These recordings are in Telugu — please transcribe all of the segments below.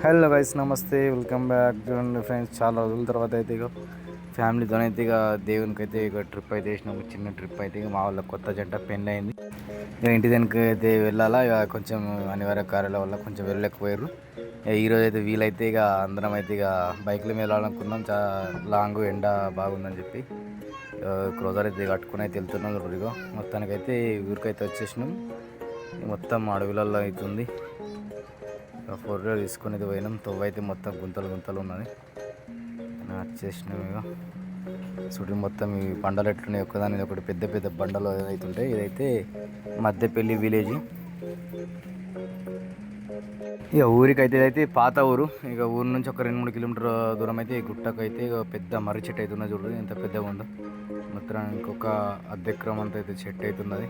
హలో గైస్, నమస్తే, వెల్కమ్ బ్యాక్. చూడండి ఫ్రెండ్స్, చాలా రోజుల తర్వాత అయితే ఇక ఫ్యామిలీతో అయితే ఇక దేవునికి అయితే ఇక ట్రిప్ అయితే వేసినాము. చిన్న ట్రిప్ అయితే ఇక మా వాళ్ళ కొత్త జంట పెళ్ళి అయింది. ఇక ఇంటి దానికి అయితే వెళ్ళాలా, ఇక కొంచెం అనివార్య కార్యాల వల్ల కొంచెం వెళ్ళలేకపోయారు. ఈరోజు అయితే వీలైతే ఇక అందరం అయితే ఇక బైక్ల మీద వెళ్ళాలనుకున్నాం. లాంగ్ ఎండ బాగుందని చెప్పి క్రోజర్ అయితే కట్టుకుని అయితే వెళ్తున్నాం. ఇక మొత్తానికైతే ఊరికైతే వచ్చేసినాం. మొత్తం అడవులలో అవుతుంది. 4 వీలర్ తీసుకొని అయితే పోయినాం. తొవ్వ అయితే మొత్తం గుంతలు గుంతలు ఉన్నది. వచ్చేసినాం. ఇక చూడు మొత్తం ఈ బండలు ఎట్లున్నాయి. ఒక్కదాని ఒకటి పెద్ద పెద్ద బండలు అవుతుంటాయి. ఇదైతే మధ్యపల్లి విలేజ్. ఇక ఊరికైతే ఇదైతే పాత ఊరు. ఇక ఊరు నుంచి ఒక 2-3 కిలోమీటర్ దూరం అయితే గుట్టకు అయితే ఇక పెద్ద మర్రి చెట్టు అయితే ఉన్నది. చూడు ఎంత పెద్దగా ఉందో. మొత్తం ఇంకొక అర్ధెకరం అంతా అయితే చెట్టు అవుతున్నది.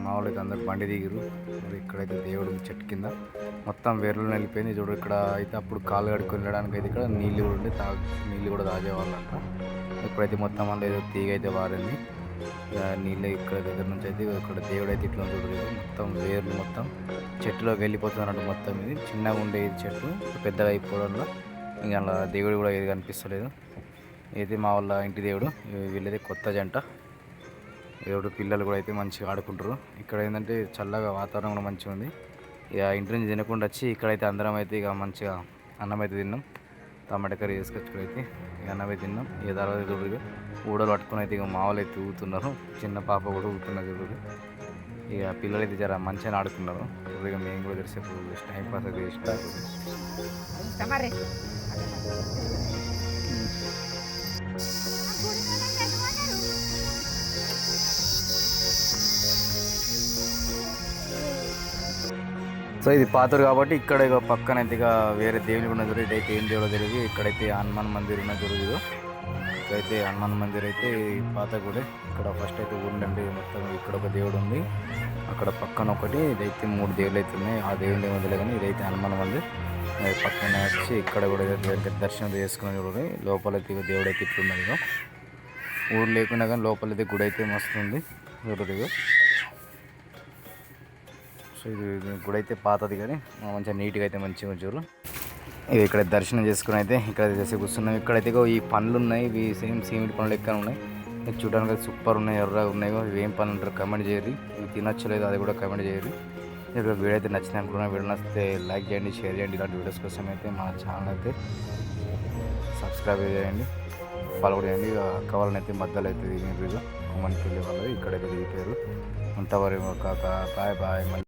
మా వాళ్ళు అయితే అందరు బండి దిగిరు. ఇక్కడైతే దేవుడు చెట్టు కింద మొత్తం వేర్లు వెళ్ళిపోయింది. చూడు ఇక్కడ అయితే అప్పుడు కాళ్ళు కడుక్కొని వెళ్ళడానికి అయితే ఇక్కడ నీళ్ళు కూడా ఉండే నీళ్ళు కూడా తాగేవాళ్ళంట. ఇప్పుడైతే మొత్తం అంతా ఏదో తీగ అయితే వారింది. నీళ్ళు ఇక్కడ దగ్గర నుంచి అయితే ఇక్కడ దేవుడు అయితే ఇట్లా చూడదు. మొత్తం వేర్లు మొత్తం చెట్టులోకి వెళ్ళిపోతున్నట్టు. మొత్తం ఇది చిన్నగా ఉండేది చెట్టు పెద్దగా అయిపోవడంలో ఇంకా అలా దేవుడు కూడా ఏది కనిపిస్తలేదు. ఇది మా వాళ్ళ ఇంటి దేవుడు. వీళ్ళైతే కొత్త జంట. దేవుడు పిల్లలు కూడా అయితే మంచిగా ఆడుకుంటారు. ఇక్కడ ఏంటంటే చల్లగా వాతావరణం కూడా మంచిగా ఉంది. ఇక ఇంటి నుంచి తినకుండా వచ్చి ఇక్కడైతే అందరం అయితే ఇక మంచిగా అన్నం అయితే తిన్నాం. టమాటా కర్రీ చేసుకొచ్చుకుని ఇక అన్నం అయితే తిన్నాం. ఇక తర్వాత చూడు ఊడలు పట్టుకుని అయితే ఇక మామూలు అయితే ఊగుతున్నారు. చిన్న పాప కూడా ఊగుతున్నారు. చూడు ఇక పిల్లలు అయితే జర మంచిగా ఆడుకున్నారు. ఇక మేము కూడా తెలిసేపు టైం పాస్ అయితే చేసినారు. సో ఇది పాతూరు కాబట్టి ఇక్కడ ఇక పక్కన అయితే ఇక వేరే దేవుని కూడా చూడదు. ఇదైతే ఏం దేవుడో తెలియదు. ఇక్కడైతే హనుమాన్ మందిర్ ఉన్న చూడదు. ఇక్కడైతే హనుమాన్ మందిర్ అయితే పాత గుడి. ఇక్కడ ఫస్ట్ అయితే ఉండండి మొత్తం. ఇక్కడ ఒక దేవుడు ఉంది, అక్కడ పక్కన ఒకటి. ఇదైతే 3 దేవుళ్ళు అయితే ఉన్నాయి. ఆ దేవుని వదిలే కానీ ఇదైతే హనుమాన్ మందిర్. పక్కన వచ్చి ఇక్కడ కూడా దర్శనం చేసుకుని చూడండి. లోపలైతే ఇక దేవుడు అయితే ఇట్లున్నది. ఇక ఊరు లేకుండా కానీ లోపలైతే గుడి అయితే మస్తు ఉంది. చూడదు. సో ఇది గుడి అయితే పాతది కానీ మంచిగా నీట్గా అయితే మంచిగా ఉంచారు. ఇవి ఇక్కడ దర్శనం చేసుకుని అయితే ఇక్కడ చేసి కూర్చున్నాం. ఇక్కడైతే ఈ పండ్లు ఉన్నాయి. ఇవి సేమ్ సీమిడి పండ్లు ఎక్కడ ఉన్నాయి. చూడడానికి అయితే సూపర్ ఉన్నాయి, ఎర్రగా ఉన్నాయి. ఇవి ఏం పండ్లు అంటారు కమెంట్ చేయరు. ఇవి తినొచ్చలేదు అది కూడా కమెంట్ చేయరు. ఇక్కడ వీడియో అయితే నచ్చింది అనుకున్నాను. వీడియో నచ్చితే లైక్ చేయండి, షేర్ చేయండి. ఇలాంటి వీడియోస్ కోసం అయితే మా ఛానల్ అయితే సబ్స్క్రైబ్ చేయండి, ఫాలో కూడా చేయండి. అక్క వాళ్ళని అయితే మధ్యలో అయితే దిగినారు. కొమ్మనికి వెళ్ళే వాళ్ళు ఇక్కడైతే దిగిపోయారు. అంతవరకు బాయ్ బాయ్.